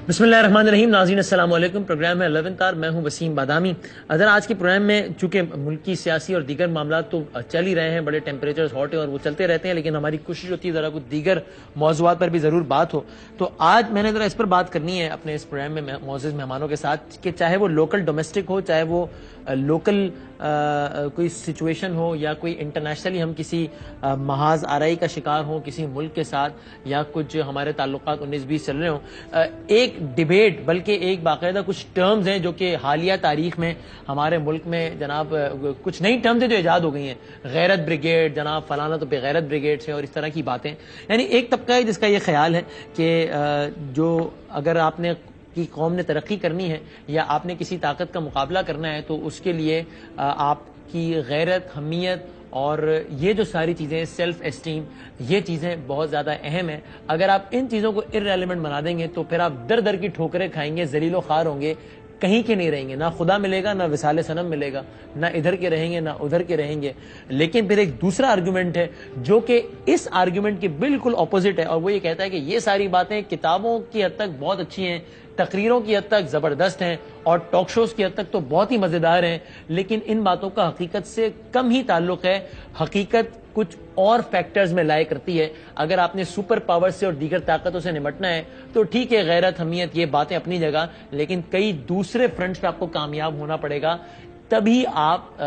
بسم اللہ الرحمن الرحیم. ناظرین السلام علیکم. پروگرام ہے 11 آر. میں ہوں وسیم بادامی. اگر آج کے پروگرام میں چونکہ ملکی سیاسی اور دیگر معاملات تو چل ہی رہے ہیں, بڑے ٹیمپریچرز ہاٹ ہیں اور وہ چلتے رہتے ہیں, لیکن ہماری کوشش ہوتی ہے ذرا کچھ دیگر موضوعات پر بھی ضرور بات ہو. تو آج میں نے ذرا اس پر بات کرنی ہے اپنے اس پروگرام میں معزز مہمانوں کے ساتھ کہ چاہے وہ لوکل ڈومیسٹک ہو, چاہے وہ لوکل کوئی سچویشن ہو, یا کوئی انٹرنیشنلی ہم کسی محاذ آرائی کا شکار ہوں کسی ملک کے ساتھ, یا کچھ ہمارے تعلقات 19-20 چل رہے ہوں. ایک ڈیبیٹ بلکہ ایک باقاعدہ کچھ ٹرمز ہیں جو کہ حالیہ تاریخ میں ہمارے ملک میں جناب کچھ نئی ٹرمز ہیں جو ایجاد ہو گئی ہیں. غیرت بریگیڈ, جناب فلانا تو بغیرت بریگیڈ سے, اور اس طرح کی باتیں. یعنی ایک طبقہ ہے جس کا یہ خیال ہے کہ جو اگر آپ نے کی قوم نے ترقی کرنی ہے یا آپ نے کسی طاقت کا مقابلہ کرنا ہے تو اس کے لیے آپ کی غیرت, حمیت اور یہ جو ساری چیزیں, سیلف اسٹیم, یہ چیزیں بہت زیادہ اہم ہیں. اگر آپ ان چیزوں کو ارریلیونٹ بنا دیں گے تو پھر آپ در در کی ٹھوکریں کھائیں گے, ذلیل و خوار ہوں گے, کہیں کے نہیں رہیں گے. نہ خدا ملے گا, نہ وصال صنم ملے گا, نہ ادھر کے رہیں گے نہ ادھر کے رہیں گے. لیکن پھر ایک دوسرا آرگومنٹ ہے جو کہ اس آرگومنٹ کے بالکل اپوزٹ ہے, اور وہ یہ کہتا ہے کہ یہ ساری باتیں کتابوں کی حد تک بہت اچھی ہیں, تقریروں کی حد تک زبردست ہیں, اور ٹاک شوز کی حد تک تو بہت ہی مزیدار ہیں, لیکن ان باتوں کا حقیقت سے کم ہی تعلق ہے. حقیقت کچھ اور فیکٹرز میں لائے کرتی ہے. اگر آپ نے سپر پاور سے اور دیگر طاقتوں سے نمٹنا ہے تو ٹھیک ہے, غیرت, حمیت, یہ باتیں اپنی جگہ, لیکن کئی دوسرے فرنٹس پہ آپ کو کامیاب ہونا پڑے گا, تبھی آپ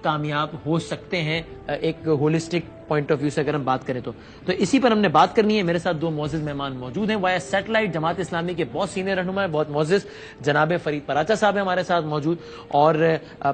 کامیاب ہو سکتے ہیں ایک ہولسٹک پوائنٹ آف ویو سے اگر ہم بات کریں تو اسی پر ہم نے بات کرنی ہے. میرے ساتھ دو معزز مہمان موجود ہیں. وایا سیٹلائٹ جماعت اسلامی کے بہت سینئر رہنما ہے, بہت معزز جناب فرید پراچا صاحب ہیں ہمارے ساتھ موجود, اور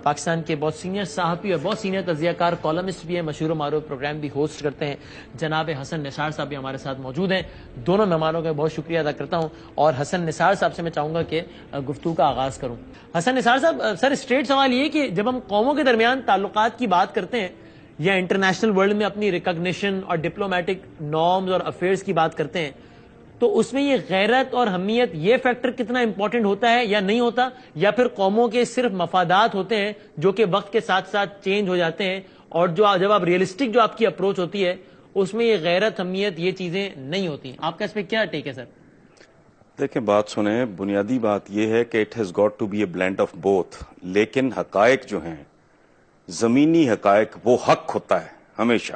پاکستان کے بہت سینئر صحافی اور بہت سینئر تجزیہ کار, کالمسٹ بھی ہیں, مشہور و معروف پروگرام بھی ہوسٹ کرتے ہیں, جناب حسن نثار صاحب بھی ہمارے ساتھ موجود ہیں. دونوں مہمانوں کا بہت شکریہ ادا کرتا ہوں, اور حسن نثار صاحب سے میں چاہوں گا کہ گفتگو کا آغاز کروں. حسن نثار صاحب, سر اسٹریٹ سوال یہ کہ جب ہم قوموں کے درمیان تعلقات کی بات کرتے ہیں یا انٹرنیشنل ورلڈ میں اپنی ریکگنیشن اور ڈپلومیٹک نارمز اور افیئرز کی بات کرتے ہیں, تو اس میں یہ غیرت اور حمیت یہ فیکٹر کتنا امپورٹنٹ ہوتا ہے یا نہیں ہوتا, یا پھر قوموں کے صرف مفادات ہوتے ہیں جو کہ وقت کے ساتھ ساتھ چینج ہو جاتے ہیں, اور جب آپ ریئلسٹک جو آپ کی اپروچ ہوتی ہے اس میں یہ غیرت, حمیت, یہ چیزیں نہیں ہوتی. آپ کا اس پہ کیا ٹیک ہے سر؟ دیکھیں, بات سنیں, بنیادی بات یہ ہے کہ it has got to be a blend of both, لیکن حقائق جو ہیں, زمینی حقائق, وہ حق ہوتا ہے ہمیشہ.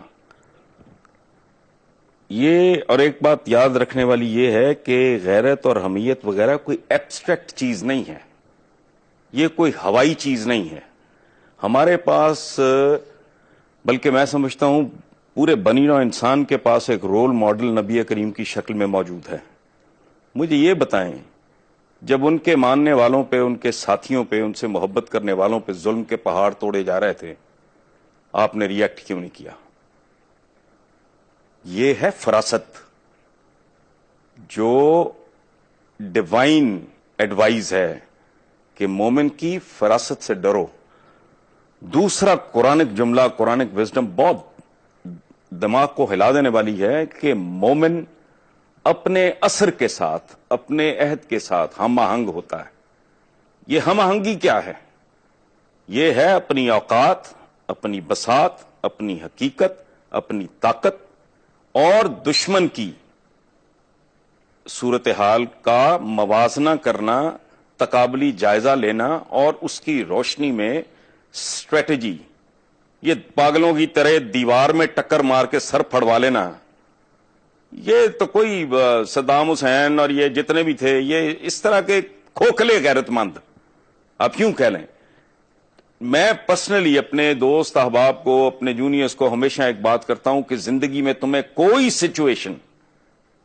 یہ اور ایک بات یاد رکھنے والی یہ ہے کہ غیرت اور حمیت وغیرہ کوئی ایبسٹریکٹ چیز نہیں ہے, یہ کوئی ہوائی چیز نہیں ہے. ہمارے پاس, بلکہ میں سمجھتا ہوں پورے بنی نوع انسان کے پاس ایک رول ماڈل نبی کریم کی شکل میں موجود ہے. مجھے یہ بتائیں, جب ان کے ماننے والوں پہ, ان کے ساتھیوں پہ, ان سے محبت کرنے والوں پہ ظلم کے پہاڑ توڑے جا رہے تھے, آپ نے ریئیکٹ کیوں نہیں کیا؟ یہ ہے فراست, جو ڈیوائن ایڈوائز ہے کہ مومن کی فراست سے ڈرو. دوسرا قرآنک جملہ, قرآنک وزڈم بہت دماغ کو ہلا دینے والی ہے کہ مومن اپنے اثر کے ساتھ, اپنے عہد کے ساتھ ہم آہنگ ہوتا ہے. یہ ہم آہنگی کیا ہے؟ یہ ہے اپنی اوقات, اپنی بساط, اپنی حقیقت, اپنی طاقت اور دشمن کی صورتحال کا موازنہ کرنا, تقابلی جائزہ لینا, اور اس کی روشنی میں اسٹریٹجی. یہ پاگلوں کی طرح دیوار میں ٹکر مار کے سر پھڑوا لینا, یہ تو کوئی صدام حسین اور یہ جتنے بھی تھے, یہ اس طرح کے کھوکھلے غیرت مند آپ کیوں کہہ لیں. میں پرسنلی اپنے دوست احباب کو, اپنے جونیئرز کو ہمیشہ ایک بات کرتا ہوں کہ زندگی میں تمہیں کوئی سچویشن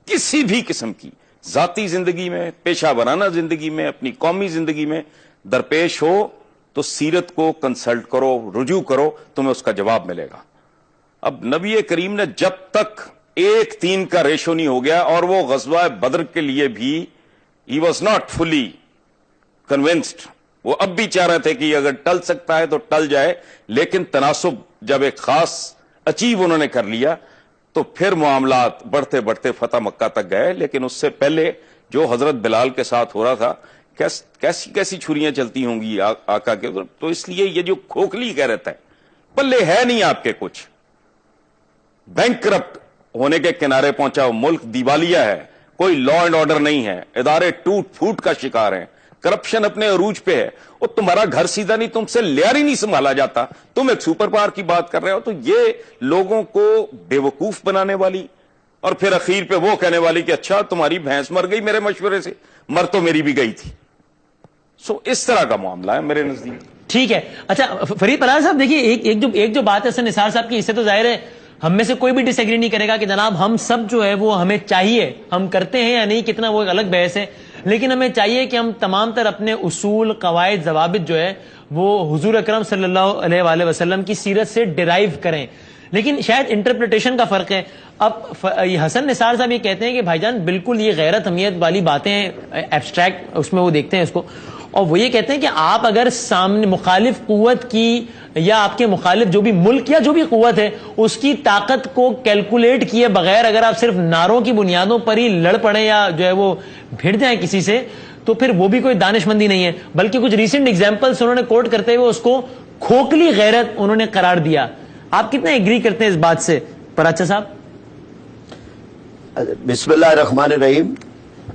کسی بھی قسم کی, ذاتی زندگی میں, پیشہ ورانہ زندگی میں, اپنی قومی زندگی میں درپیش ہو تو سیرت کو کنسلٹ کرو, رجوع کرو, تمہیں اس کا جواب ملے گا. اب نبی کریم نے جب تک 1:3 کا ریشو نہیں ہو گیا, اور وہ غزوہ بدر کے لیے بھی he was not fully convinced, وہ اب بھی چاہ رہے تھے کہ اگر ٹل سکتا ہے تو ٹل جائے, لیکن تناسب جب ایک خاص اچیو انہوں نے کر لیا تو پھر معاملات بڑھتے بڑھتے فتح مکہ تک گئے. لیکن اس سے پہلے جو حضرت بلال کے ساتھ ہو رہا تھا, کیسی کیسی چھریاں چلتی ہوں گی آقا کے, تو اس لیے یہ جو کھوکھلی غیرت ہے, پلے ہے نہیں آپ کے کچھ, بینک کرپٹ ہونے کے کنارے پہنچا ملک, دیوالیہ ہے, کوئی لا اینڈ آرڈر نہیں ہے, ادارے ٹوٹ پھوٹ کا شکار ہیں, کرپشن اپنے عروج پہ ہے, اور تمہارا گھر سیدھا نہیں, تم سے لیار ہی نہیں سنبھالا جاتا, تم ایک سپر پاور کی بات کر رہے ہو. تو یہ لوگوں کو بے وقوف بنانے والی, اور پھر اخیر پہ وہ کہنے والی کہ اچھا تمہاری بھینس مر گئی میرے مشورے سے, مر تو میری بھی گئی تھی. سو اس طرح کا معاملہ ہے میرے نزدیک. ٹھیک ہے. اچھا فرید پرہار صاحب دیکھیے, ایک جو بات ہے حسن نثار صاحب کی, اس سے تو ظاہر ہے ہم میں سے کوئی بھی ڈس ایگری نہیں کرے گا کہ جناب ہم سب جو ہے وہ ہمیں چاہیے, ہم کرتے ہیں یا نہیں کتنا وہ ایک الگ بحث ہے, لیکن ہمیں چاہیے کہ ہم تمام تر اپنے اصول, قواعد, ضوابط جو ہے وہ حضور اکرم صلی اللہ علیہ وآلہ وسلم کی سیرت سے ڈرائیو کریں. لیکن شاید انٹرپریٹیشن کا فرق ہے. اب حسن نثار صاحب یہ کہتے ہیں کہ بھائی جان بالکل یہ غیرت اہمیت والی باتیں ہیں, ایبسٹریکٹ اس میں وہ دیکھتے ہیں اس کو, اور وہ یہ کہتے ہیں کہ آپ اگر سامنے مخالف قوت کی یا آپ کے مخالف جو بھی ملک یا جو بھی قوت ہے اس کی طاقت کو کیلکولیٹ کیے بغیر اگر آپ صرف نعروں کی بنیادوں پر ہی لڑ پڑیں یا جو ہے وہ بھیڑ جائیں کسی سے, تو پھر وہ بھی کوئی دانش مندی نہیں ہے, بلکہ کچھ ریسنٹ ایگزامپلس انہوں نے کوٹ کرتے ہوئے اس کو کھوکھلی غیرت انہوں نے قرار دیا. آپ کتنے ایگری کرتے ہیں اس بات سے پراچا صاحب؟ بسم اللہ الرحمن الرحیم.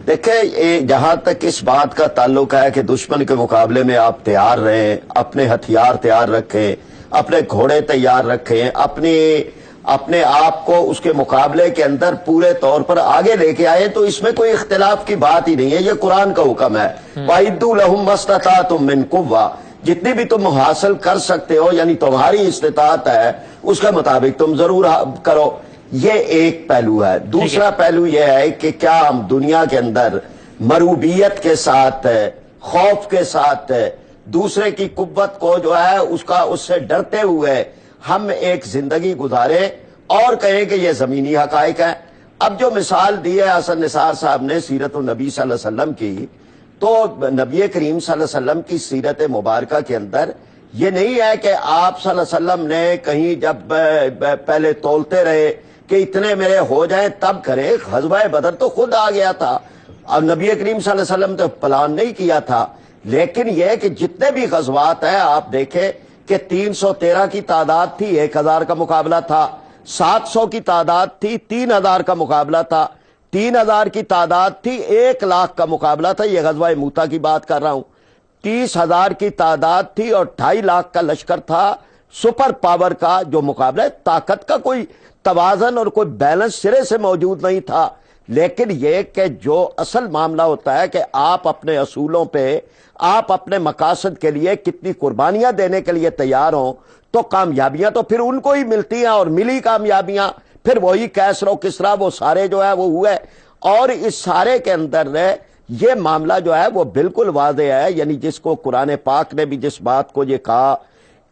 دیکھیں, جہاں تک اس بات کا تعلق ہے کہ دشمن کے مقابلے میں آپ تیار رہیں, اپنے ہتھیار تیار رکھیں, اپنے گھوڑے تیار رکھیں, اپنے آپ کو اس کے مقابلے کے اندر پورے طور پر آگے لے کے آئے, تو اس میں کوئی اختلاف کی بات ہی نہیں ہے. یہ قرآن کا حکم ہے, وَأَعِدُّوا لَهُم مَّا اسْتَطَعْتُم مِّن قُوَّةٍ, جتنی بھی تم حاصل کر سکتے ہو یعنی تمہاری استطاعت ہے اس کے مطابق تم ضرور کرو. یہ ایک پہلو ہے. دوسرا پہلو یہ ہے کہ کیا ہم دنیا کے اندر مروبیت کے ساتھ, خوف کے ساتھ, دوسرے کی قوت کو جو ہے اس سے ڈرتے ہوئے ہم ایک زندگی گزارے اور کہیں کہ یہ زمینی حقائق ہیں. اب جو مثال دی ہے حسن نثار صاحب نے سیرت النبی صلی اللہ علیہ وسلم کی, تو نبی کریم صلی اللہ علیہ وسلم کی سیرت مبارکہ کے اندر یہ نہیں ہے کہ آپ صلی اللہ علیہ وسلم نے کہیں جب پہلے تولتے رہے کہ اتنے میرے ہو جائیں تب کرے. غزوہ بدر تو خود آ گیا تھا, اور نبی کریم صلی اللہ علیہ وسلم تو پلان نہیں کیا تھا. لیکن یہ کہ جتنے بھی غزوات ہیں آپ دیکھیں کہ 313 کی تعداد تھی, 1000 کا مقابلہ تھا, 700 کی تعداد تھی, 3000 کا مقابلہ تھا, 3000 کی تعداد تھی, 1,00,000 کا مقابلہ تھا. یہ غزوہ موتا کی بات کر رہا ہوں. 30,000 کی تعداد تھی اور 2,50,000 کا لشکر تھا. سپر پاور کا جو مقابلہ ہے, طاقت کا کوئی توازن اور کوئی بیلنس سرے سے موجود نہیں تھا. لیکن یہ کہ جو اصل معاملہ ہوتا ہے کہ آپ اپنے اصولوں پہ, آپ اپنے مقاصد کے لیے کتنی قربانیاں دینے کے لیے تیار ہوں, تو کامیابیاں تو پھر ان کو ہی ملتی ہیں, اور ملی کامیابیاں پھر وہی کیسر و کسرا وہ سارے جو ہے وہ ہوئے. اور اس سارے کے اندر یہ معاملہ جو ہے وہ بالکل واضح ہے, یعنی جس کو قرآن پاک نے بھی جس بات کو یہ کہا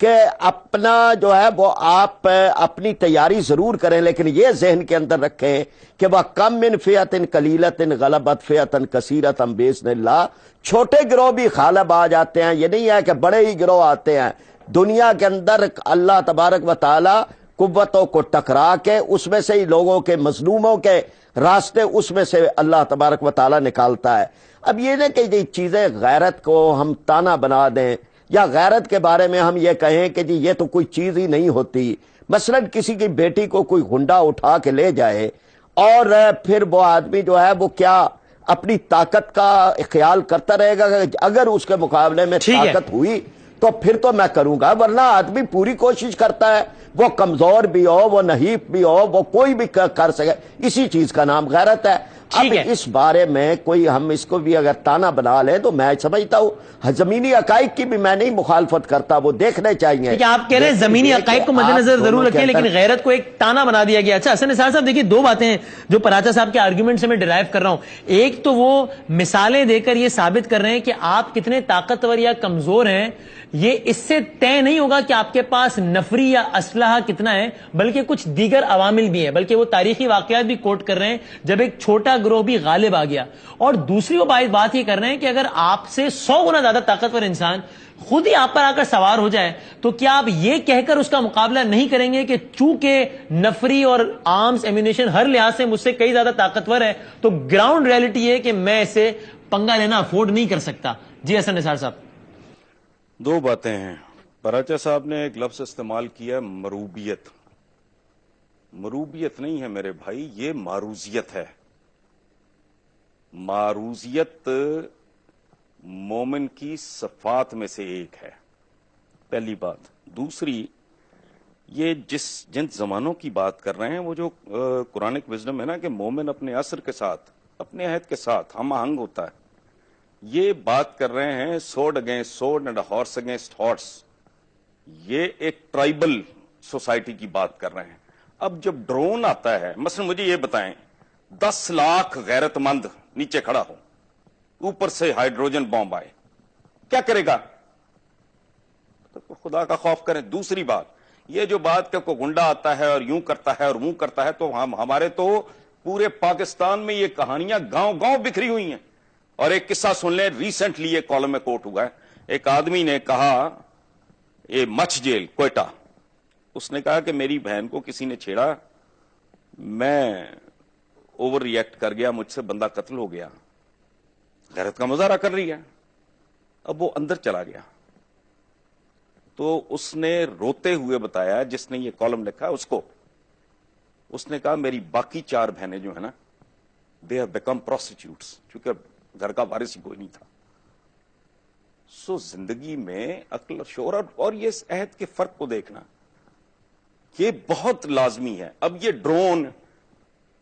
کہ اپنا جو ہے وہ آپ اپنی تیاری ضرور کریں, لیکن یہ ذہن کے اندر رکھیں کہ وہ کم من فئۃ قلیلۃ غلبت فئۃ کثیرۃ بإذن اللہ. چھوٹے گروہ بھی غالب آ جاتے ہیں, یہ نہیں ہے کہ بڑے ہی گروہ آتے ہیں. دنیا کے اندر اللہ تبارک و تعالی قوتوں کو ٹکرا کے اس میں سے ہی لوگوں کے مظلوموں کے راستے اس میں سے اللہ تبارک و تعالی نکالتا ہے. اب یہ نہیں کہ یہ چیزیں غیرت کو ہم تانا بنا دیں, یا غیرت کے بارے میں ہم یہ کہیں کہ جی یہ تو کوئی چیز ہی نہیں ہوتی. مثلا کسی کی بیٹی کو کوئی گنڈا اٹھا کے لے جائے, اور پھر وہ آدمی جو ہے وہ کیا اپنی طاقت کا خیال کرتا رہے گا کہ اگر اس کے مقابلے میں طاقت ہوئی تو پھر تو میں کروں گا, ورنہ آدمی پوری کوشش کرتا ہے, وہ کمزور بھی ہو, وہ نحیف بھی ہو, وہ کوئی بھی کر سکے. اسی چیز کا نام غیرت ہے. اب اس بارے میں کوئی ہم اس کو بھی اگر تانا بنا لیں تو میں سمجھتا ہوں زمینی حقائق کی بھی میں نہیں مخالفت کرتا, وہ دیکھنے چاہیے. آپ کہہ رہے ہیں زمینی حقائق کو مد نظر ضرور رکھیں, لیکن غیرت کو ایک تانا بنا دیا گیا. اچھا حسن نثار صاحب دیکھیے, دو باتیں ہیں جو پراچا صاحب کے آرگیومنٹ سے میں ڈرائیو کر رہا ہوں. ایک تو وہ مثالیں دے کر یہ ثابت کر رہے ہیں کہ آپ کتنے طاقتور یا کمزور ہیں, یہ اس سے طے نہیں ہوگا کہ آپ کے پاس نفری یا اسلحہ کتنا ہے, بلکہ کچھ دیگر عوامل بھی ہیں. بلکہ وہ تاریخی واقعات بھی کوٹ کر رہے ہیں جب ایک چھوٹا گروہ بھی غالب آ گیا. اور دوسری وہ بات یہ کر رہے ہیں کہ اگر آپ سے 100 گنا زیادہ طاقتور انسان خود ہی آپ پر آ کر سوار ہو جائے تو کیا آپ یہ کہہ کر اس کا مقابلہ نہیں کریں گے کہ چونکہ نفری اور آرمز ایمونیشن ہر لحاظ سے مجھ سے کئی زیادہ طاقتور ہے, تو گراؤنڈ ریئلٹی ہے کہ میں اسے پنگا لینا افورڈ نہیں کر سکتا. جی حسن نثار صاحب. دو باتیں ہیں. پراچا صاحب نے ایک لفظ استعمال کیا, مروبیت. مروبیت نہیں ہے میرے بھائی, یہ معروضیت ہے. معروضیت مومن کی صفات میں سے ایک ہے، پہلی بات۔ دوسری، یہ جن زمانوں کی بات کر رہے ہیں وہ جو قرآنک وزڈم ہے نا کہ مومن اپنے عصر کے ساتھ، اپنے عہد کے ساتھ ہم آہنگ ہوتا ہے، یہ بات کر رہے ہیں sword against sword and horse against horse, یہ ایک ٹرائبل سوسائٹی کی بات کر رہے ہیں۔ اب جب ڈرون آتا ہے، مثلا مجھے یہ بتائیں 10 لاکھ غیرت مند نیچے کھڑا ہو، اوپر سے ہائیڈروجن بم آئے، کیا کرے گا؟ تو خدا کا خوف کریں۔ دوسری بات، یہ جو بات کہ کوئی گنڈا آتا ہے اور یوں کرتا ہے اور منہ کرتا ہے، تو ہمارے تو پورے پاکستان میں یہ کہانیاں گاؤں گاؤں بکھری ہوئی ہیں۔ اور ایک قصہ سن لیں، ریسنٹلی ایک کالم میں کوٹ ہوا ہے، ایک آدمی نے کہا، یہ مچھ جیل کوئٹہ، اس نے کہا کہ میری بہن کو کسی نے چھیڑا، میں اوور ری ایکٹ کر گیا، مجھ سے بندہ قتل ہو گیا، غیرت کا مظاہرہ کر رہی ہے۔ اب وہ اندر چلا گیا تو اس نے روتے ہوئے بتایا، جس نے یہ کالم لکھا اس کو، اس نے کہا میری باقی 4 بہنیں جو ہیں نا، دے ہیو بیکم پروسٹیٹیوٹس، چونکہ گھر کا وارث ہی کوئی نہیں تھا۔ سو زندگی میں عقل اور شعور اور یہ اس عہد کے فرق کو دیکھنا یہ بہت لازمی ہے۔ اب یہ ڈرون،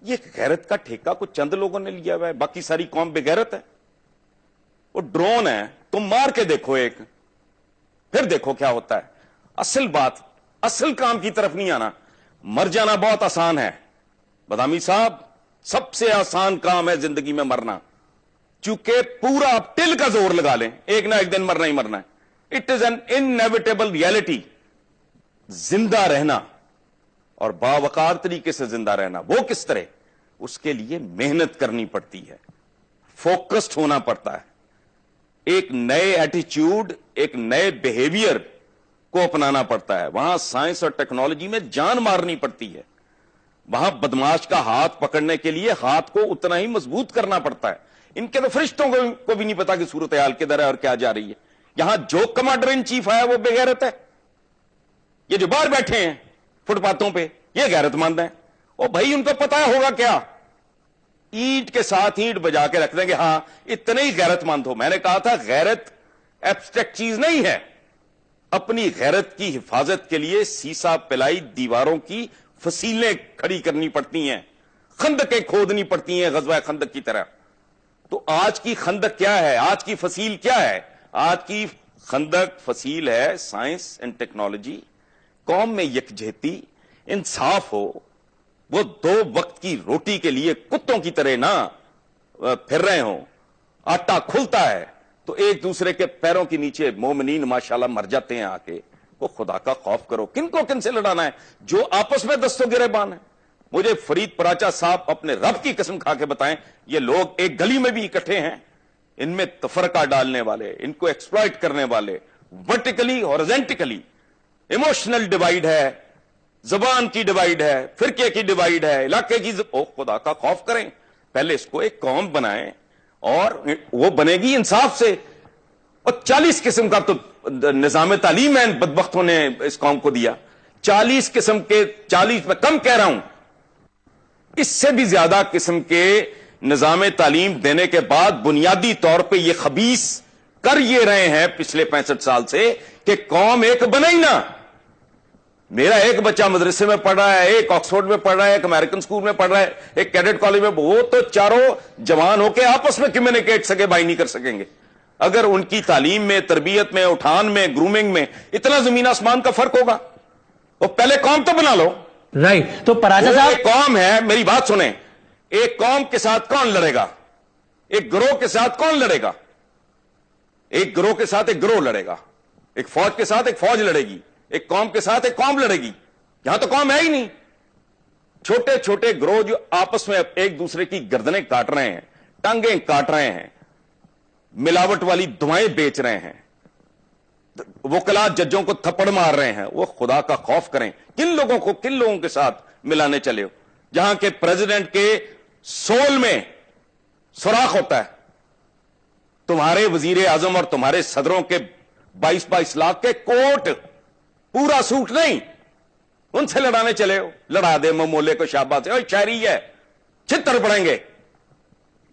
یہ غیرت کا ٹھیکہ کچھ چند لوگوں نے لیا ہوا ہے، باقی ساری قوم بے غیرت ہے۔ وہ ڈرون ہے، تم مار کے دیکھو ایک، پھر دیکھو کیا ہوتا ہے۔ اصل بات، اصل کام کی طرف نہیں آنا۔ مر جانا بہت آسان ہے بادامی صاحب، سب سے آسان کام ہے زندگی میں مرنا، چونکہ پورا آپ ٹل کا زور لگا لیں، ایک نہ ایک دن مرنا ہی مرنا ہے۔ It is an inevitable reality. زندہ رہنا اور باوقار طریقے سے زندہ رہنا، وہ کس طرح؟ اس کے لیے محنت کرنی پڑتی ہے، فوکسڈ ہونا پڑتا ہے، ایک نئے ایٹیچیوڈ، ایک نئے بیہیویئر کو اپنانا پڑتا ہے۔ وہاں سائنس اور ٹیکنالوجی میں جان مارنی پڑتی ہے، وہاں بدماش کا ہاتھ پکڑنے کے لیے ہاتھ کو اتنا ہی مضبوط کرنا پڑتا ہے۔ ان کے تو فرشتوں کو بھی نہیں پتا کہ صورتحال کدھر ہے اور کیا جا رہی ہے۔ یہاں جو کمانڈر ان چیف ہے وہ بے غیرت ہے، یہ جو باہر بیٹھے ہیں فٹ پاتھوں پہ یہ غیرت مند ہیں۔ او بھائی، ان کو پتا ہوگا کیا؟ اینٹ کے ساتھ اینٹ بجا کے رکھ دیں گے، ہاں اتنے ہی غیرت مند ہو۔ میں نے کہا تھا غیرت ایبسٹریکٹ چیز نہیں ہے، اپنی غیرت کی حفاظت کے لیے سیسا پلائی دیواروں کی فصیلیں کھڑی کرنی پڑتی ہیں، خندقیں کھودنی پڑتی ہیں غزوہ خندق کی طرح۔ تو آج کی خندق کیا ہے؟ آج کی فصیل کیا ہے؟ آج کی خندق فصیل ہے سائنس اینڈ ٹیکنالوجی، قوم میں یکجہتی، انصاف ہو، وہ 2 وقت کی روٹی کے لیے کتوں کی طرح نہ پھر رہے ہوں، آٹا کھلتا ہے تو ایک دوسرے کے پیروں کے نیچے مومنین ماشاءاللہ مر جاتے ہیں آ کے۔ وہ خدا کا خوف کرو، کن کو کن سے لڑانا ہے؟ جو آپس میں دست و گریبان ہے۔ مجھے فرید پراچا صاحب اپنے رب کی قسم کھا کے بتائیں، یہ لوگ ایک گلی میں بھی اکٹھے ہیں، ان میں تفرقہ ڈالنے والے، ان کو ایکسپلائٹ کرنے والے، ورٹیکلی ہارزنٹیکلی ایموشنل ڈیوائیڈ ہے، زبان کی ڈیوائیڈ ہے، فرقے کی ڈیوائیڈ ہے، علاقے کی او خدا کا خوف کریں، پہلے اس کو ایک قوم بنائیں اور وہ بنے گی انصاف سے۔ اور 40 قسم کا تو نظام تعلیم ہے بدبختوں نے اس قوم کو دیا، 40 قسم کے، 40 میں کم کہہ رہا ہوں، اس سے بھی زیادہ قسم کے نظام تعلیم دینے کے بعد بنیادی طور پہ یہ خبیث کر یہ رہے ہیں پچھلے 65 سال سے کہ قوم ایک بنے ہی نہ۔ میرا ایک بچہ مدرسے میں پڑھ رہا ہے، ایک آکسفورڈ میں پڑھ رہا ہے، ایک امریکن سکول میں پڑھ رہا ہے، ایک کیڈٹ کالج میں، وہ تو چاروں جوان ہو کے آپس میں کمیونیکیٹ سکے بھائی نہیں کر سکیں گے اگر ان کی تعلیم میں، تربیت میں، اٹھان میں، گرومنگ میں اتنا زمین آسمان کا فرق ہوگا۔ وہ پہلے قوم تو بنا لو۔ رائٹ، تو پراچا صاحب، ایک قوم ہے، میری بات سنیں، ایک قوم کے ساتھ کون لڑے گا؟ ایک گروہ کے ساتھ کون لڑے گا؟ ایک گروہ کے ساتھ ایک گروہ لڑے گا، ایک فوج کے ساتھ ایک فوج لڑے گی، ایک قوم کے ساتھ ایک قوم لڑے گی۔ یہاں تو قوم ہے ہی نہیں، چھوٹے چھوٹے گروہ جو آپس میں ایک دوسرے کی گردنیں کاٹ رہے ہیں، ٹانگیں کاٹ رہے ہیں، ملاوٹ والی دوائیں بیچ رہے ہیں، وکلا ججوں کو تھپڑ مار رہے ہیں۔ وہ خدا کا خوف کریں، کن لوگوں کے ساتھ ملانے چلے ہو؟ جہاں کے پریزیڈنٹ کے سول میں سوراخ ہوتا ہے، تمہارے وزیر اعظم اور تمہارے صدروں کے 22 لاکھ کے کوٹ، پورا سوٹ نہیں، ان سے لڑانے چلے ہو۔ لڑا دے ممولے کو شاباش، اور شہری ہے، چھتر پڑیں گے،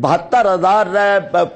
72,000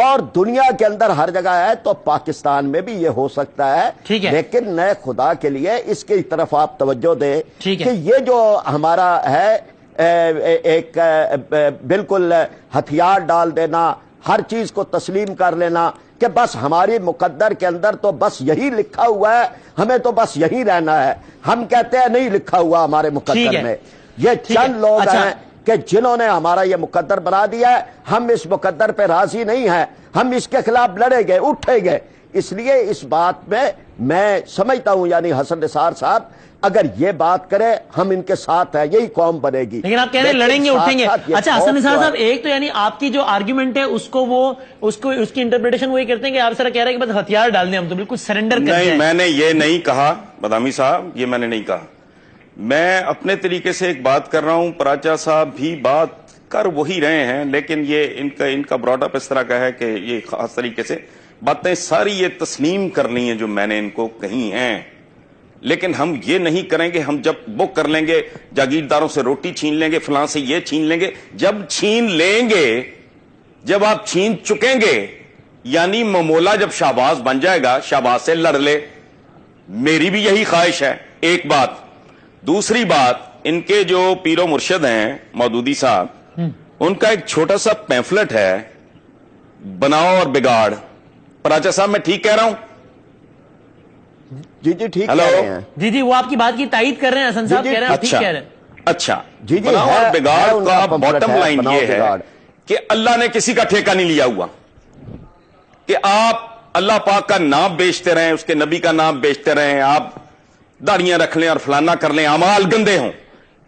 اور دنیا کے اندر ہر جگہ ہے، تو پاکستان میں بھی یہ ہو سکتا ہے. ٹھیک ہے، لیکن نئے خدا کے لیے اس کی طرف آپ توجہ دیں ٹھیک ہے کہ یہ جو ہمارا ہے ایک بالکل ہتھیار ڈال دینا، ہر چیز کو تسلیم کر لینا کہ بس ہماری مقدر کے اندر تو بس یہی لکھا ہوا ہے، ہمیں تو بس یہی رہنا ہے. ہم کہتے ہیں نہیں لکھا ہوا ہمارے مقدر میں. یہ چند لوگ ہیں کہ جنہوں نے ہمارا یہ مقدر بنا دیا ہے. ہم اس مقدر پہ راضی نہیں ہیں، ہم اس کے خلاف لڑے گئے، اٹھے گئے. اس لیے اس بات میں سمجھتا ہوں یعنی حسن نثار صاحب اگر یہ بات کرے ہم ان کے ساتھ ہیں، یہی قوم بنے گی. لیکن آپ کہہ رہے ہیں لڑیں گے اٹھیں گے. اچھا حسن نثار صاحب، ایک تو یعنی آپ کی جو آرگیومنٹ ہے اس کی انٹرپریٹیشن وہی کرتے ہیں کہ آپ سر کہہ رہے ہیں کہ بس ہتھیار ڈال دیں، ہم تو بالکل سرنڈر کر دیں. نہیں، میں نے یہ نہیں کہا بادامی صاحب، یہ میں نے نہیں کہا. میں اپنے طریقے سے ایک بات کر رہا ہوں، پراچا صاحب بھی بات کر وہی رہے ہیں، لیکن یہ ان کا براڈ اپ اس طرح کا ہے کہ یہ خاص طریقے سے باتیں ساری یہ تسلیم کرنی ہیں جو میں نے ان کو کہی ہیں. لیکن ہم یہ نہیں کریں گے، ہم جب بک کر لیں گے جاگیرداروں سے روٹی چھین لیں گے، فلاں سے یہ چھین لیں گے. جب چھین لیں گے، جب آپ چھین چکیں گے، یعنی ممولا جب شہباز بن جائے گا، شہباز سے لڑ لے. میری بھی یہی خواہش ہے. ایک بات. دوسری بات، ان کے جو پیر و مرشد ہیں مودودی صاحب، ان کا ایک چھوٹا سا پیمفلٹ ہے، بناؤ اور بگاڑ. پراچا صاحب میں ٹھیک کہہ رہا ہوں؟ جی ٹھیک کہہ ہلو رہے ہیں. جی وہ آپ کی بات کی تائید کر رہے ہیں حسن صاحب، کہہ رہے ہیں ٹھیک کہہ رہے ہیں. اچھا بناؤ اور بگاڑ کا باٹم لائن یہ ہے کہ اللہ نے کسی کا ٹھیکہ نہیں لیا ہوا کہ آپ اللہ پاک کا نام بیچتے رہیں، اس کے نبی کا نام بیچتے رہیں، آپ داڑیاں رکھ لیں اور فلانا کر لیں، اعمال گندے ہوں.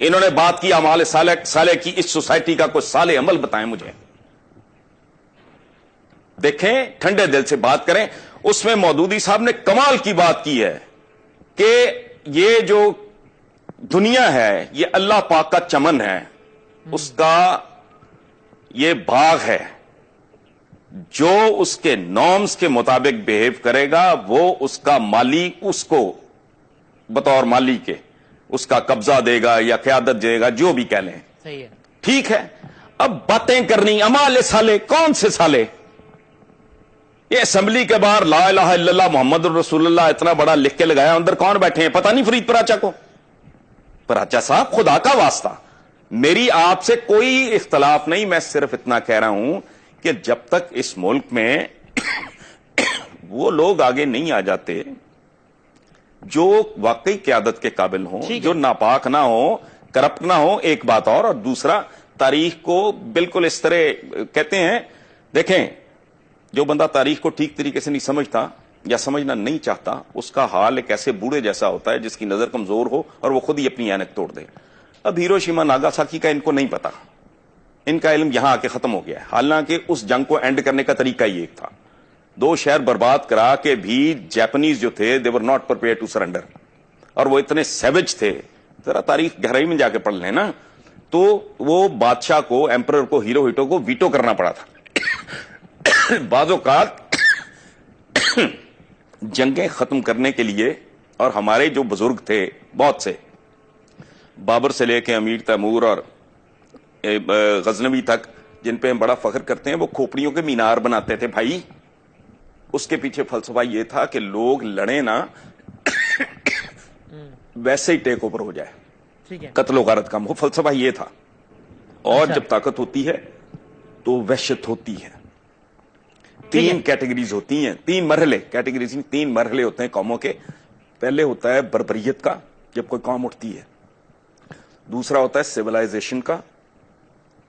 انہوں نے بات کی اعمال صالح کی. اس سوسائٹی کا کوئی صالح عمل بتائیں مجھے. دیکھیں، ٹھنڈے دل سے بات کریں. اس میں مودودی صاحب نے کمال کی بات کی ہے کہ یہ جو دنیا ہے یہ اللہ پاک کا چمن ہے، اس کا یہ باغ ہے. جو اس کے نارمز کے مطابق بیہیو کرے گا وہ اس کا مالی اس کو بطور مالی کے اس کا قبضہ دے گا یا قیادت دے گا، جو بھی کہہ لیں. صحیح ہے، ٹھیک ہے. اب باتیں کرنی اعمال صالح، کون سے صالح؟ یہ اسمبلی کے باہر لا الہ الا اللہ محمد الرسول اللہ اتنا بڑا لکھ کے لگایا، اندر کون بیٹھے ہیں پتہ نہیں فرید پراچا کو. پراچا صاحب خدا کا واسطہ، میری آپ سے کوئی اختلاف نہیں. میں صرف اتنا کہہ رہا ہوں کہ جب تک اس ملک میں وہ لوگ آگے نہیں آ جاتے جو واقعی قیادت کے قابل ہوں، جو ناپاک نہ ہو، کرپٹ نہ ہو، ایک بات اور دوسرا تاریخ کو بالکل اس طرح کہتے ہیں. دیکھیں، جو بندہ تاریخ کو ٹھیک طریقے سے نہیں سمجھتا یا سمجھنا نہیں چاہتا، اس کا حال ایک ایسے بوڑھے جیسا ہوتا ہے جس کی نظر کمزور ہو اور وہ خود ہی اپنی اینک توڑ دے. اب ہیروشیما ناگاساکی کا ان کو نہیں پتا، ان کا علم یہاں آ کے ختم ہو گیا ہے. حالانکہ اس جنگ کو اینڈ کرنے کا طریقہ ہی ایک تھا. 2 شہر برباد کرا کے بھی جاپنیز جو تھے they were not prepared to surrender، اور وہ اتنے سیوج تھے. ذرا تاریخ گہرائی میں جا کے پڑھ لیں نا، تو وہ بادشاہ کو، ایمپرر کو، ہیروہیٹو کو ویٹو کرنا پڑا تھا. بعض اوقات جنگیں ختم کرنے کے لیے، اور ہمارے جو بزرگ تھے بہت سے، بابر سے لے کے امیر تیمور اور غزنوی تک، جن پہ ہم بڑا فخر کرتے ہیں، وہ کھوپڑیوں کے مینار بناتے تھے بھائی. اس کے پیچھے فلسفہ یہ تھا کہ لوگ لڑیں نا، ویسے ہی ٹیک اوور ہو جائے، قتل و غارت کم ہو. فلسفہ یہ تھا. اور جب طاقت ہوتی ہے تو وحشت ہوتی ہے. 3 کیٹیگریز ہوتی ہیں، 3 مرحلے، کیٹیگریز 3 مرحلے ہوتے ہیں قوموں کے. پہلے ہوتا ہے بربریت کا، جب کوئی قوم اٹھتی ہے. دوسرا ہوتا ہے سیولائزیشن کا.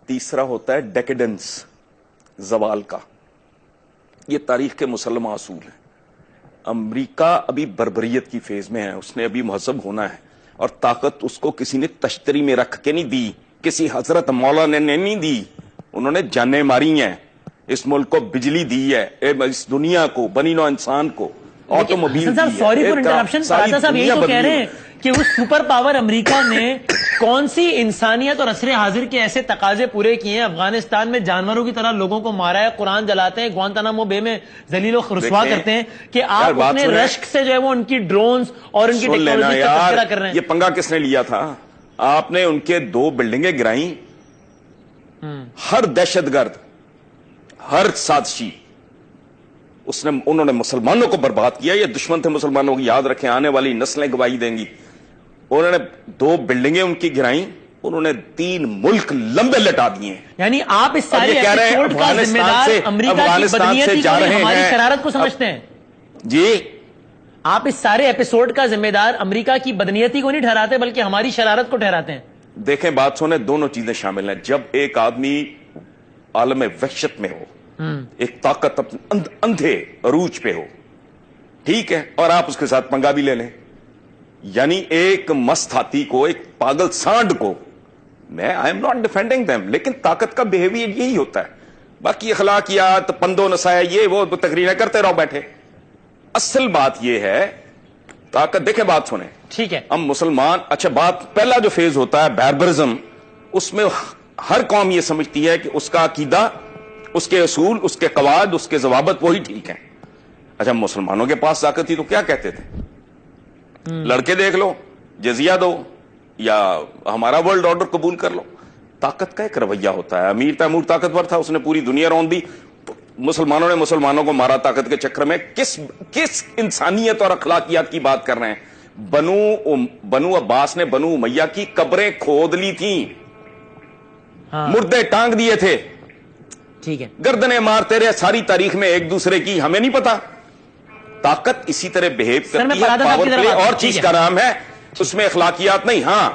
تیسرا ہوتا ہے ڈیکیڈنس، زوال کا. یہ تاریخ کے مسلمہ اصول ہیں. امریکہ ابھی بربریت کی فیز میں ہے، اس نے ابھی مہذب ہونا ہے، اور طاقت اس کو کسی نے تشتری میں رکھ کے نہیں دی، کسی حضرت مولانا نے نہیں دی. انہوں نے جانیں ماری ہیں. اس ملک کو بجلی دی ہے، اس دنیا کو، بنی نوع انسان کو آٹوموبائل دی ہے. سوری فار انٹرپشن، صاحب یہی تو کہہ رہے ہیں کہ اس سپر پاور امریکہ نے کون سی انسانیت اور عصر حاضر کے ایسے تقاضے پورے کیے ہیں؟ افغانستان میں جانوروں کی طرح لوگوں کو مارا ہے، قرآن جلاتے ہیں، گوانتانامو بے میں ذلیل و رسوا کرتے ہیں، کہ آپ اپنے رشک سے جو ہے وہ ان کی ڈرونز اور ان کی ٹیکنالوجی کا تذکرہ کر رہے ہیں. یہ پنگا کس نے لیا تھا؟ آپ نے ان کے 2 بلڈنگیں گرائیں. ہر دہشت گرد، ہر سازشی انہوں نے مسلمانوں کو برباد کیا. یہ دشمن تھے مسلمانوں کی, یاد رکھیں, آنے والی نسلیں گواہی دیں گی. انہوں نے 2 بلڈنگیں ان کی گرائیں, انہوں نے 3 ملک لمبے لٹا دیے. یعنی آپ اس سارے ایپیسوڈ کا ذمہ دار امریکہ کی بدنیتی کو نہیں, ہماری شرارت کو سمجھتے ہیں جی. آپ اس سارے ایپیسوڈ کا ذمہ دار امریکہ کی بدنیتی کو نہیں ٹھہراتے بلکہ ہماری شرارت کو ٹھہراتے ہیں. دیکھیں بات سنیں, دونوں چیزیں شامل ہیں. جب ایک آدمی عالم وحشت میں ہو, ایک طاقت اندھے عروج پہ ہو, ٹھیک ہے, اور آپ اس کے ساتھ پنگا بھی لے لیں, یعنی ایک مست ہاتھی کو, ایک پاگل سانڈ کو, میں I am not defending them, لیکن طاقت کا بیہیویئر یہی ہوتا ہے. باقی اخلاقیات, پندو نسائے, یہ وہ تقریریں کرتے رہو بیٹھے. اصل بات یہ ہے طاقت. دیکھیں بات سنیں, ٹھیک ہے, ہم مسلمان, اچھا بات, پہلا جو فیز ہوتا ہے باربرزم, اس میں ہر قوم یہ سمجھتی ہے کہ اس کا عقیدہ, اس کے اصول, اس کے قواعد, اس کے ضوابط وہی ٹھیک ہیں. اچھا مسلمانوں کے پاس طاقت تھی تو کیا کہتے تھے؟ لڑکے دیکھ لو, جزیہ دو, یا ہمارا ورلڈ آرڈر قبول کر لو. طاقت کا ایک رویہ ہوتا ہے. امیر تیمور طاقتور تھا, اس نے پوری دنیا رون دی. مسلمانوں نے مسلمانوں کو مارا طاقت کے چکر میں. کس انسانیت اور اخلاقیات کی بات کر رہے ہیں؟ بنو عباس نے بنو امیہ کی قبریں کھود لی تھیں, مردے ٹانگ دیے تھے, ٹھیک ہے, گردنیں مارتے رہے ساری تاریخ میں ایک دوسرے کی. ہمیں نہیں پتا. طاقت اسی طرح بہیو کرتی ہے, پاور پلے اور چیز کا نام ہے, اس میں اخلاقیات نہیں. ہاں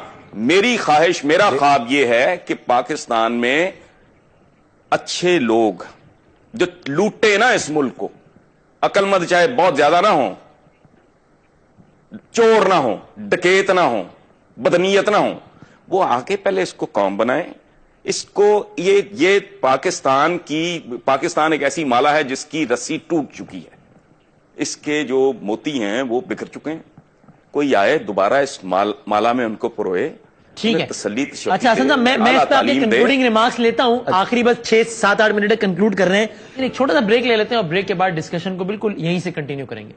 میری خواہش, میرا خواب یہ ہے کہ پاکستان میں اچھے لوگ جو لوٹے نا اس ملک کو, عقل مند چاہے بہت زیادہ نہ ہوں, چور نہ ہوں, ڈکیت نہ ہوں, بدنیت نہ ہوں, وہ آگے پہلے اس کو قوم بنائیں. اس کو یہ پاکستان ایک ایسی مالا ہے جس کی رسی ٹوٹ چکی ہے, اس کے جو موتی ہیں وہ بکھر چکے ہیں. کوئی آئے دوبارہ اس مالا میں ان کو پروئے, ٹھیک ہے. تسلی. اچھا حسن صاحب, میں اس پہ آپ کے کنکلوڈنگ ریمارکس لیتا ہوں. آخری بس 6-7-8 منٹ کنکلوڈ کر رہے ہیں, ایک چھوٹا سا بریک لے لیتے ہیں اور بریک کے بعد ڈسکشن کو بالکل یہیں سے کنٹینیو کریں گے.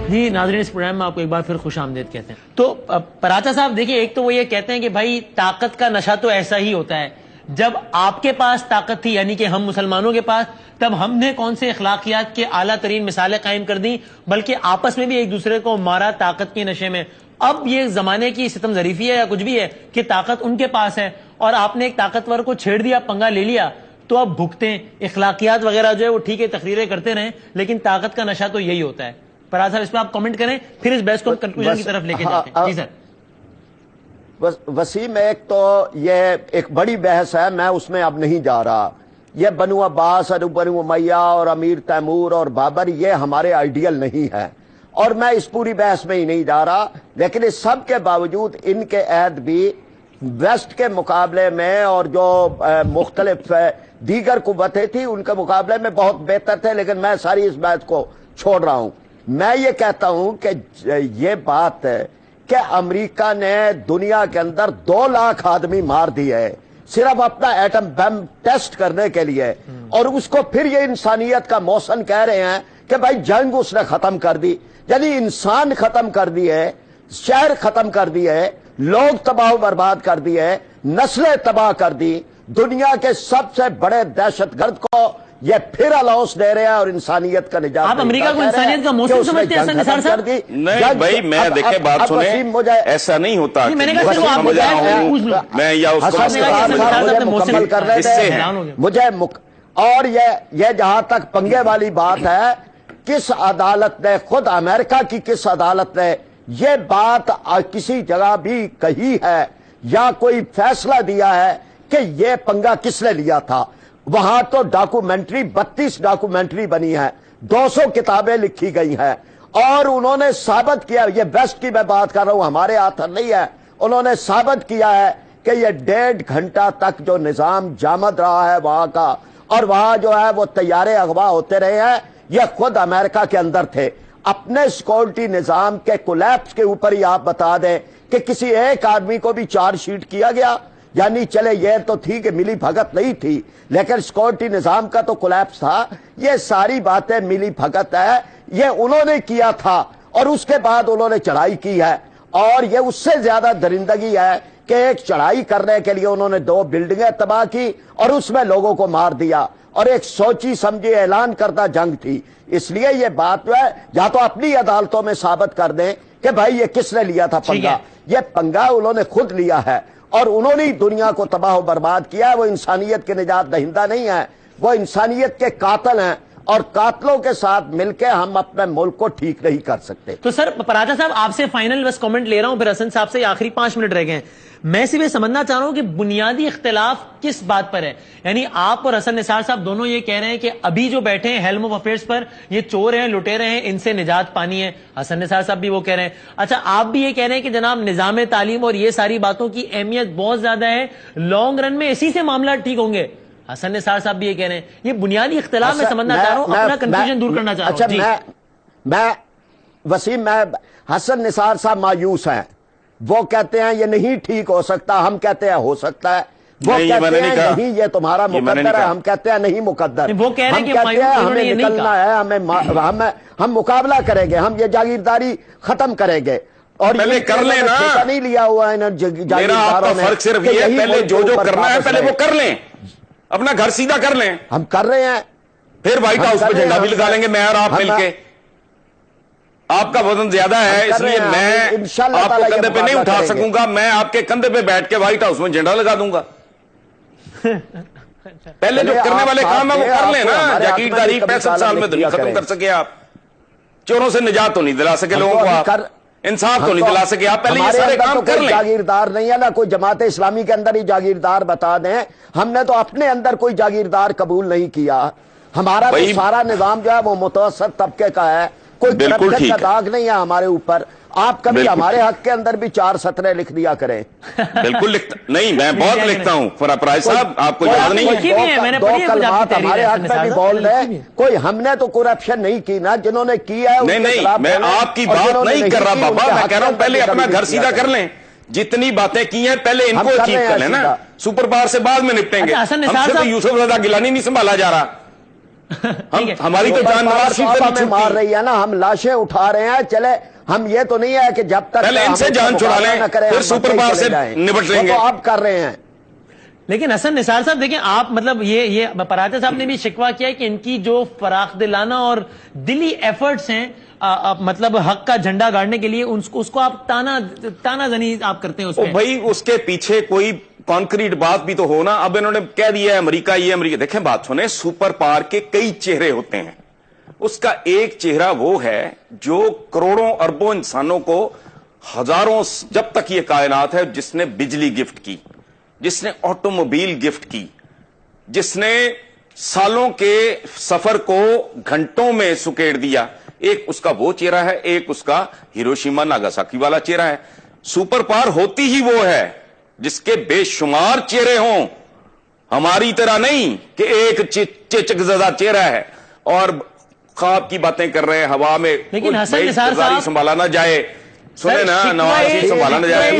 جی ناظرین, اس پروگرام میں آپ کو ایک بار پھر خوش آمدید کہتے ہیں. تو پراچا صاحب دیکھیں, ایک تو وہ یہ کہتے ہیں کہ بھائی طاقت کا نشہ تو ایسا ہی ہوتا ہے, جب آپ کے پاس طاقت تھی یعنی کہ ہم مسلمانوں کے پاس, تب ہم نے کون سے اخلاقیات کے اعلیٰ ترین مثالیں قائم کر دیں, بلکہ آپس میں بھی ایک دوسرے کو مارا طاقت کے نشے میں. اب یہ زمانے کی ستم ظریفی ہے یا کچھ بھی ہے کہ طاقت ان کے پاس ہے اور آپ نے ایک طاقتور کو چھیڑ دیا, پنگا لے لیا, تو اب بھگتے. اخلاقیات وغیرہ جو ہے وہ ٹھیک ہے, تقریریں کرتے رہیں, لیکن طاقت کا نشہ تو یہی ہوتا ہے. پراج صاحب اس پہ آپ کمنٹ کریں, پھر اس بحث کو کنکلوژن کی طرف لے کے جاتے ہیں. جی سر. وسیم, ایک تو یہ ایک بڑی بحث ہے, میں اس میں اب نہیں جا رہا. یہ بنو عباس اور بنو امیہ اور امیر تیمور اور بابر, یہ ہمارے آئیڈیل نہیں ہے, اور میں اس پوری بحث میں ہی نہیں جا رہا. لیکن اس سب کے باوجود ان کے عہد بھی ویسٹ کے مقابلے میں اور جو مختلف دیگر قوتیں تھیں ان کے مقابلے میں بہت بہتر تھے. لیکن میں ساری اس بات کو چھوڑ رہا ہوں. میں یہ کہتا ہوں کہ یہ بات ہے کہ امریکہ نے دنیا کے اندر 2 لاکھ آدمی مار دیے ہے صرف اپنا ایٹم بم ٹیسٹ کرنے کے لیے, اور اس کو پھر یہ انسانیت کا محسن کہہ رہے ہیں کہ بھائی جنگ اس نے ختم کر دی. یعنی انسان ختم کر دیے, شہر ختم کر دیے, لوگ تباہ و برباد کر دیے, نسلیں تباہ کر دی. دنیا کے سب سے بڑے دہشت گرد کو یہ پھر الاؤنس دے رہے ہیں اور انسانیت کا نجات. آپ امریکہ کو انسانیت کا موسم سمجھتے ہیں نثار صاحب؟ نہیں بھائی, میں دیکھیں بات سنیں, ایسا نہیں ہوتا. میں نے کہا چلو آپ میں یا اس کو مکمل کر رہے تھے مجھے, اور یہ جہاں تک پنگے والی بات ہے, کس عدالت نے, خود امریکہ کی کس عدالت نے یہ بات کسی جگہ بھی کہی ہے یا کوئی فیصلہ دیا ہے کہ یہ پنگا کس نے لیا تھا؟ وہاں تو ڈاکومنٹری 32 ڈاکومنٹری بنی ہے, 200 کتابیں لکھی گئی ہیں, اور انہوں نے ثابت کیا, یہ ویسٹ کی میں بات کر رہا ہوں, ہمارے ہاتھ نہیں ہے, انہوں نے ثابت کیا ہے کہ یہ 1.5 گھنٹہ تک جو نظام جامد رہا ہے وہاں کا, اور وہاں جو ہے وہ طیارے اغوا ہوتے رہے ہیں, یہ خود امریکہ کے اندر تھے. اپنے سیکورٹی نظام کے کولیپس کے اوپر ہی آپ بتا دیں کہ کسی ایک آدمی کو بھی چارج شیٹ کیا گیا. یعنی چلے یہ تو تھی کہ ملی بھگت نہیں تھی, لیکن سیکورٹی نظام کا تو کولیپس تھا. یہ ساری باتیں ملی بھگت ہے, یہ انہوں نے کیا تھا اور اس کے بعد انہوں نے چڑھائی کی ہے, اور یہ اس سے زیادہ درندگی ہے کہ ایک چڑھائی کرنے کے لیے انہوں نے 2 بلڈنگیں تباہ کی اور اس میں لوگوں کو مار دیا، اور ایک سوچی سمجھی اعلان کردہ جنگ تھی. اس لیے یہ بات جو ہے یا تو اپنی عدالتوں میں ثابت کر دیں کہ بھائی یہ کس نے لیا تھا پنگا. یہ پنگا انہوں نے خود لیا ہے اور انہوں نے دنیا کو تباہ و برباد کیا ہے. وہ انسانیت کے نجات دہندہ نہیں ہے، وہ انسانیت کے قاتل ہیں، اور قاتلوں کے ساتھ مل کے ہم اپنے ملک کو ٹھیک نہیں کر سکتے. تو سر پراجا صاحب آپ سے فائنل بس کامنٹ لے رہا ہوں، پھر حسن صاحب سے آخری 5 منٹ رہ گئے ہیں. میں صرف یہ سمجھنا چاہ رہا ہوں کہ بنیادی اختلاف کس بات پر ہے. یعنی آپ اور حسن نثار صاحب دونوں یہ کہہ رہے ہیں کہ ابھی جو بیٹھے ہیں ہیلم آف افیئرس پر یہ چور ہیں، لٹیرے ہیں، ان سے نجات پانی ہے. حسن نثار صاحب بھی وہ کہہ رہے ہیں. اچھا آپ بھی یہ کہہ رہے ہیں کہ جناب نظام تعلیم اور یہ ساری باتوں کی اہمیت بہت زیادہ ہے، لانگ رن میں اسی سے معاملات ٹھیک ہوں گے. حسن نثار صاحب بھی یہ کہہ رہے ہیں. یہ بنیادی اختلاف میں سمجھنا چاہ رہا ہوں، اپنا کنفیوژن دور کرنا چاہ رہا ہوں. میں وسیم، میں حسن نثار صاحب مایوس ہیں. وہ کہتے ہیں یہ نہیں ٹھیک ہو سکتا، ہم کہتے ہیں ہو سکتا ہے. وہ کہتے ہیں نہیں یہ تمہارا مقدر ہے، ہم کہتے ہیں نہیں مقدر. وہ کہہ رہے ہیں کہ ہمیں نکلنا ہے، ہم مقابلہ کریں گے، ہم یہ جاگیرداری ختم کریں گے. اور پہلے کر لیں نا، نہیں لیا ہوا ہے میرا آپ کا فرق صرف یہ ہے پہلے جو کرنا ہے پہلے وہ کر لیں، اپنا گھر سیدھا کر لیں. ہم کر رہے ہیں، پھر وائٹ ہاؤس پہ جھنڈا بھی لگا لیں گے میں اور آپ مل کے. آپ کا وزن زیادہ ہے اس لیے میں آپ کو کندھے پہ نہیں اٹھا سکوں گا، میں آپ کے کندھے پہ بیٹھ کے وائٹ ہاؤس میں جھنڈا لگا دوں گا. پہلے جو کرنے والے کام ہے وہ کر لیں نا. جاگیرداری 65 سال میں دنیا ختم کر سکے آپ، چوروں سے نجات تو نہیں دلا سکے لوگوں کو، آپ انصاف تو نہیں دلا سکے آپ، پہلے یہ سارے کام کر لیں. جاگیردار نہیں ہے نا کوئی جماعت اسلامی کے اندر ہی جاگیردار بتا دیں. ہم نے تو اپنے اندر کوئی جاگیردار قبول نہیں کیا. ہمارا تو سارا نظام جو ہے وہ متوسط طبقے کا ہے، کوئی کرپشن کا داغ نہیں ہے ہمارے اوپر. آپ کبھی ہمارے حق کے اندر بھی 4 سطریں لکھ دیا کریں. بالکل لکھتا نہیں، میں بہت لکھتا ہوں فرائض صاحب، آپ کو یاد نہیں ہے. 2 کلمات ہمارے حق میں بھی بول رہے. کوئی ہم نے تو کرپشن نہیں کی نا، جنہوں نے کیا ہے نہیں، میں آپ کی بات نہیں کر رہا بابا، میں کہہ رہا ہوں پہلے اپنا گھر سیدھا کر لیں. جتنی باتیں کی ہیں پہلے ان کو اچیو کر لیں نا، سپر پاور سے بعد میں نپٹیں گے. ہم سے تو یوسف رضا گیلانی نہیں سنبھالا جا رہا. ہماری تو جان نواز شریف ہمیں مار رہی ہے نا، ہم لاشیں اٹھا رہے ہیں. چلے ہم یہ تو نہیں ہے کہ جب تک پہلے ان سے جان چھڑا لیں پھر سپر پاور سے نپٹ لیں گے. تو آپ کر رہے ہیں. لیکن حسن نثار صاحب دیکھیں آپ مطلب یہ پراجا صاحب نے بھی شکوہ کیا ہے کہ ان کی جو فراخ دلانہ اور دلی ایفرٹس ہیں مطلب حق کا جھنڈا گاڑنے کے لیے اس کو آپ تانا زنی آپ کرتے ہیں اس پہ. بھائی اس کے پیچھے کوئی کانکریٹ بات بھی تو ہو نا. اب انہوں نے کہہ دیا ہے امریکہ یہ امریکہ. دیکھیں بات سنیں، سپر پاور کے کئی چہرے ہوتے ہیں. اس کا ایک چہرہ وہ ہے جو کروڑوں اربوں انسانوں کو ہزاروں جب تک یہ کائنات ہے، جس نے بجلی گفٹ کی، جس نے آٹو موبائل گفٹ کی، جس نے سالوں کے سفر کو گھنٹوں میں سکیڑ دیا. ایک اس کا وہ چہرہ ہے، ایک اس کا ہیروشیما ناگاساکی والا چہرہ ہے. سپر پاور ہوتی ہی وہ ہے جس کے بے شمار چہرے ہوں، ہماری طرح نہیں کہ ایک چچک زدہ چہرہ ہے اور خواب کی باتیں کر رہے ہیں ہوا میں. لیکن حسن نثار صاحب سنبھالا نہ جائے، سنیں نا، نواز شریف سنبھالا نہ جائے.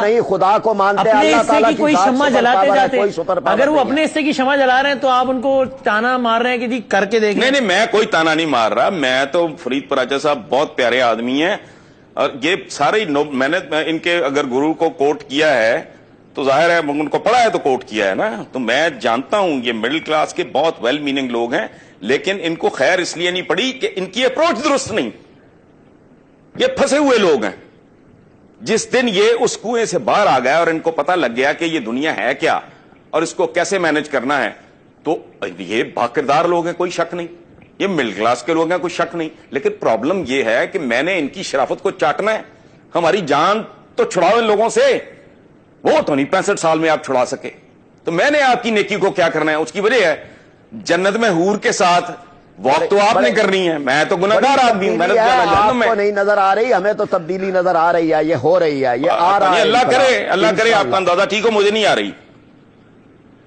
نہیں خدا کو مانتے، اللہ تعالیٰ کی کوئی شمع جلاتے جاتے. اگر وہ اپنے حصے کی شمع جلا رہے ہیں تو آپ ان کو تانا مار رہے ہیں کہ جی کر کے دیکھیں. نہیں، میں کوئی تانا نہیں مار رہا. میں تو فرید پراجا صاحب بہت پیارے آدمی ہیں، اور یہ سارے میں نے ان کے اگر گرو کو کوٹ کیا ہے تو ظاہر ہے ان کو پڑھا ہے تو کوٹ کیا ہے نا. تو میں جانتا ہوں یہ مڈل کلاس کے بہت ویل میننگ لوگ ہیں، لیکن ان کو خیر اس لیے نہیں پڑی کہ ان کی اپروچ درست نہیں. یہ پھنسے ہوئے لوگ ہیں. جس دن یہ اس کنویں سے باہر آ گیا اور ان کو پتا لگ گیا کہ یہ دنیا ہے کیا اور اس کو کیسے مینج کرنا ہے، تو یہ باکردار لوگ ہیں، کوئی شک نہیں. یہ مڈل کلاس کے لوگ ہیں، کوئی شک نہیں. لیکن پرابلم یہ ہے کہ میں نے ان کی شرافت کو چاٹنا ہے. ہماری جان تو چھڑاؤ ان لوگوں سے، وہ تو نہیں 65 سال میں آپ چھڑا سکے. تو میں نے آپ کی نیکی کو کیا کرنا ہے، اس کی وجہ ہے جنت میں حور کے ساتھ واک تو آپ نے کرنی ہے. میں تو گناہگار آدمی ہوں، محنت کرنا جہنم میں. آپ کو نہیں نظر آ رہی، ہمیں تو تبدیلی نظر آ رہی ہے، یہ ہو رہی ہے، یہ آ رہا ہے. اللہ کرے آپ کا اندازہ ٹھیک ہو، مجھے نہیں آ رہی.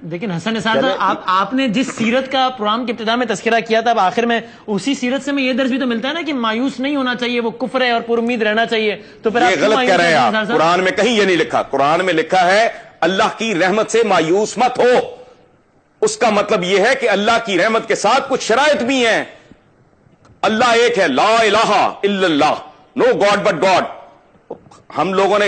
لیکن حسن نثار صاحب آپ نے جس سیرت کا پروگرام کے ابتدا میں تذکرہ کیا تھا، اب آخر میں اسی سیرت سے میں یہ درس بھی تو ملتا ہے نا کہ مایوس نہیں ہونا چاہیے، وہ کفر ہے اور پر امید رہنا چاہیے. تو پھر یہ غلط کہہ رہے ہیں آپ. قرآن میں کہیں یہ نہیں لکھا. قرآن میں لکھا ہے اللہ کی رحمت سے مایوس مت ہو. اس کا مطلب یہ ہے کہ اللہ کی رحمت کے ساتھ کچھ شرائط بھی ہیں. اللہ ایک ہے، لا الہ الا اللہ، نو گاڈ بٹ گاڈ. ہم لوگوں نے